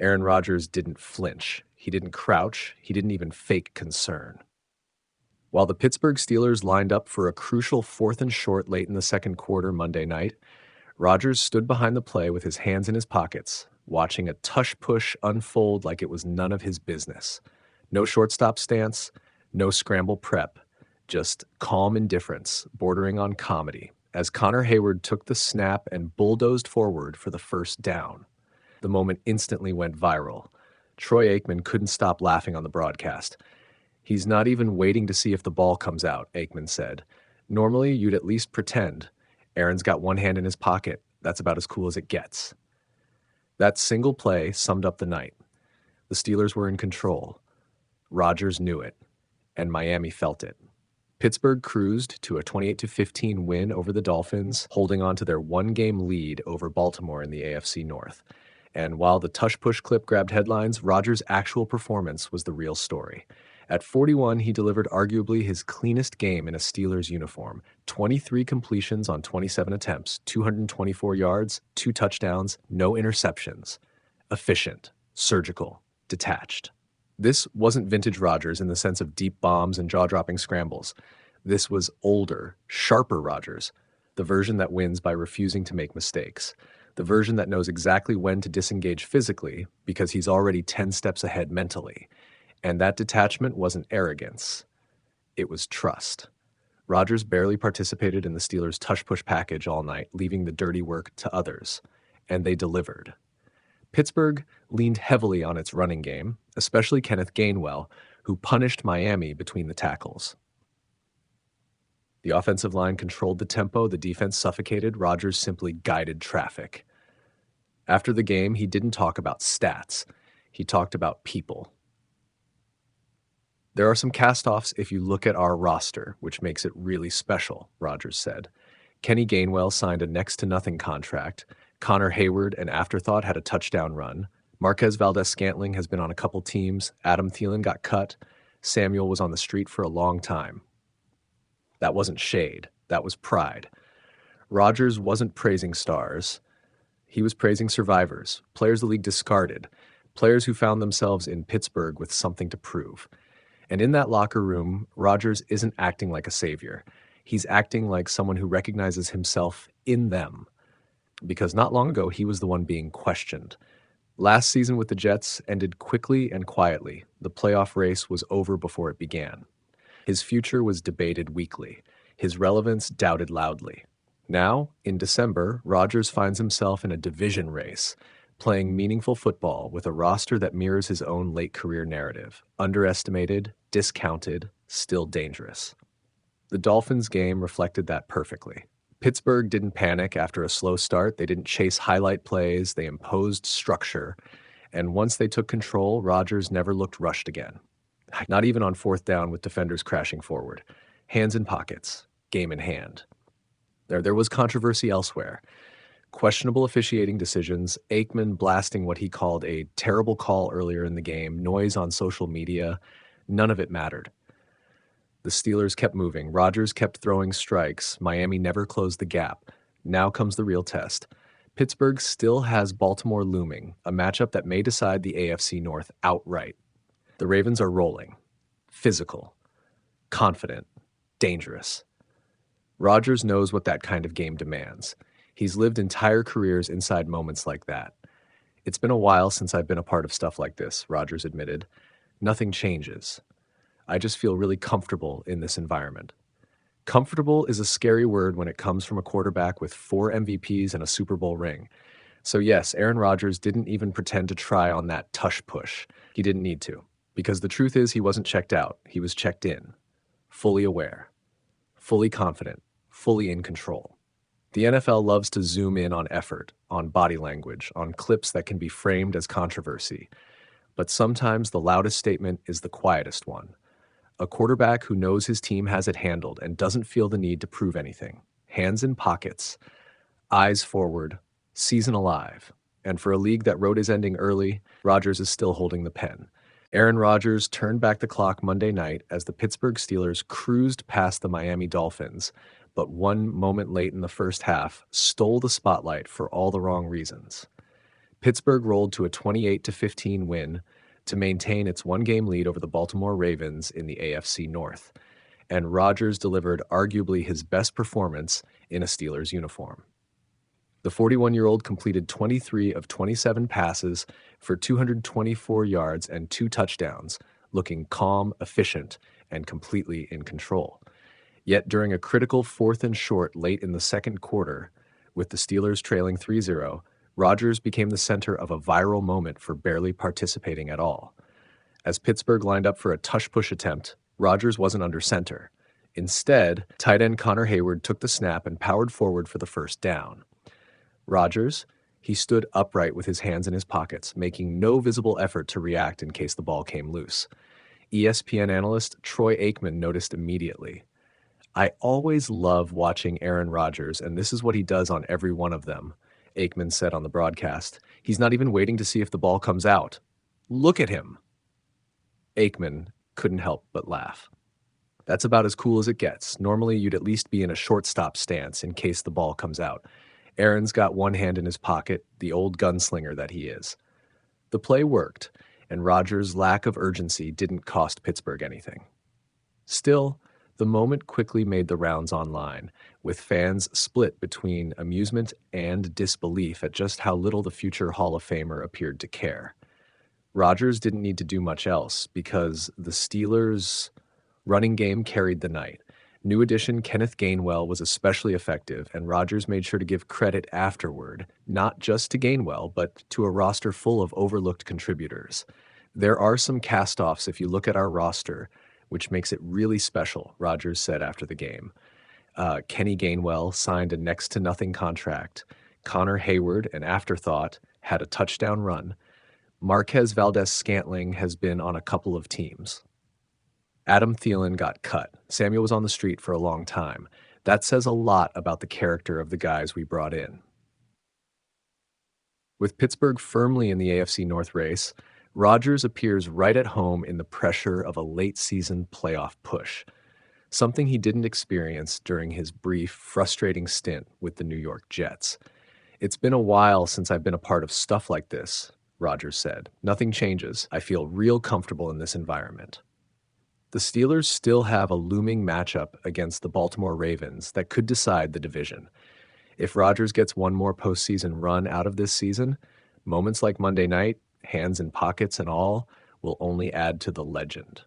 Aaron Rodgers didn't flinch. He didn't crouch. He didn't even fake concern. While the Pittsburgh Steelers lined up for a crucial 4th and short late in the second quarter Monday night, Rodgers stood behind the play with his hands in his pockets, watching a tush push unfold like it was none of his business. No shortstop stance, no scramble prep, just calm indifference bordering on comedy as Connor Heyward took the snap and bulldozed forward for the first down. The moment instantly went viral. Troy Aikman couldn't stop laughing on the broadcast. "He's not even waiting to see if the ball comes out," Aikman said. "Normally, you'd at least pretend. Aaron's got one hand in his pocket. That's about as cool as it gets." That single play summed up the night. The Steelers were in control. Rodgers knew it, and Miami felt it. Pittsburgh cruised to a 28-15 win over the Dolphins, holding on to their one-game lead over Baltimore in the AFC North. And while the Tush Push clip grabbed headlines, Rodgers' actual performance was the real story. At 41, he delivered arguably his cleanest game in a Steelers uniform. 23 completions on 27 attempts, 224 yards, 2 touchdowns, no interceptions. Efficient, surgical, detached. This wasn't vintage Rodgers in the sense of deep bombs and jaw-dropping scrambles. This was older, sharper Rodgers, the version that wins by refusing to make mistakes, the version that knows exactly when to disengage physically because he's already 10 steps ahead mentally. And that detachment wasn't arrogance. It was trust. Rodgers barely participated in the Steelers' tush-push package all night, leaving the dirty work to others. And they delivered. Pittsburgh leaned heavily on its running game, especially Kenneth Gainwell, who punished Miami between the tackles. The offensive line controlled the tempo, the defense suffocated, Rodgers simply guided traffic. After the game, he didn't talk about stats. He talked about people. "There are some castoffs if you look at our roster, which makes it really special," Rodgers said. Kenny Gainwell signed a next-to-nothing contract. Connor Heyward, an afterthought, had a touchdown run. Marquez Valdes-Scantling has been on a couple teams. Adam Thielen got cut. Samuel was on the street for a long time. That wasn't shade. That was pride. Rodgers wasn't praising stars. He was praising survivors, players the league discarded, players who found themselves in Pittsburgh with something to prove. And in that locker room, Rodgers isn't acting like a savior. He's acting like someone who recognizes himself in them. Because not long ago, he was the one being questioned. Last season with the Jets ended quickly and quietly. The playoff race was over before it began. His future was debated weekly. His relevance doubted loudly. Now, in December, Rodgers finds himself in a division race, playing meaningful football with a roster that mirrors his own late career narrative. Underestimated, discounted, still dangerous. The Dolphins game reflected that perfectly. Pittsburgh didn't panic after a slow start. They didn't chase highlight plays. They imposed structure. And once they took control, Rodgers never looked rushed again. Not even on 4th down with defenders crashing forward. Hands in pockets, game in hand. There was controversy elsewhere. Questionable officiating decisions, Aikman blasting what he called a terrible call earlier in the game, noise on social media, none of it mattered. The Steelers kept moving. Rodgers kept throwing strikes. Miami never closed the gap. Now comes the real test. Pittsburgh still has Baltimore looming, a matchup that may decide the AFC North outright. The Ravens are rolling, physical, confident, dangerous. Rodgers knows what that kind of game demands. He's lived entire careers inside moments like that. "It's been a while since I've been a part of stuff like this," Rodgers admitted. "Nothing changes. I just feel really comfortable in this environment." Comfortable is a scary word when it comes from a quarterback with 4 MVPs and a Super Bowl ring. So yes, Aaron Rodgers didn't even pretend to try on that tush push. He didn't need to. Because the truth is he wasn't checked out. He was checked in. Fully aware. Fully confident. Fully in control. The NFL loves to zoom in on effort, on body language, on clips that can be framed as controversy. But sometimes the loudest statement is the quietest one. A quarterback who knows his team has it handled and doesn't feel the need to prove anything. Hands in pockets. Eyes forward. Season alive. And for a league that wrote his ending early, Rodgers is still holding the pen. Aaron Rodgers turned back the clock Monday night as the Pittsburgh Steelers cruised past the Miami Dolphins, but one moment late in the first half stole the spotlight for all the wrong reasons. Pittsburgh rolled to a 28-15 win to maintain its one-game lead over the Baltimore Ravens in the AFC North, and Rodgers delivered arguably his best performance in a Steelers uniform. The 41-year-old completed 23 of 27 passes for 224 yards and 2 touchdowns, looking calm, efficient, and completely in control. Yet during a critical 4th and short late in the second quarter, with the Steelers trailing 3-0, Rodgers became the center of a viral moment for barely participating at all. As Pittsburgh lined up for a tush push attempt, Rodgers wasn't under center. Instead, tight end Connor Heyward took the snap and powered forward for the first down. Rodgers, he stood upright with his hands in his pockets, making no visible effort to react in case the ball came loose. ESPN analyst Troy Aikman noticed immediately. "I always love watching Aaron Rodgers, and this is what he does on every one of them," Aikman said on the broadcast. "He's not even waiting to see if the ball comes out. Look at him." Aikman couldn't help but laugh. That's about as cool as it gets. Normally, you'd at least be in a shortstop stance in case the ball comes out. Aaron's got one hand in his pocket, the old gunslinger that he is. The play worked, and Rodgers' lack of urgency didn't cost Pittsburgh anything. Still, the moment quickly made the rounds online, with fans split between amusement and disbelief at just how little the future Hall of Famer appeared to care. Rodgers didn't need to do much else because the Steelers' running game carried the night. New addition Kenneth Gainwell was especially effective, and Rodgers made sure to give credit afterward, not just to Gainwell, but to a roster full of overlooked contributors. There are some castoffs if you look at our roster, which makes it really special, Rodgers said after the game. Kenny Gainwell signed a next-to-nothing contract. Connor Heyward, an afterthought, had a touchdown run. Marquez Valdes-Scantling has been on a couple of teams. Adam Thielen got cut. Samuel was on the street for a long time. That says a lot about the character of the guys we brought in. With Pittsburgh firmly in the AFC North race, Rodgers appears right at home in the pressure of a late-season playoff push, something he didn't experience during his brief, frustrating stint with the New York Jets. "It's been a while since I've been a part of stuff like this," Rodgers said. "Nothing changes. I feel real comfortable in this environment." The Steelers still have a looming matchup against the Baltimore Ravens that could decide the division. If Rodgers gets one more postseason run out of this season, moments like Monday night, hands in pockets and all, will only add to the legend.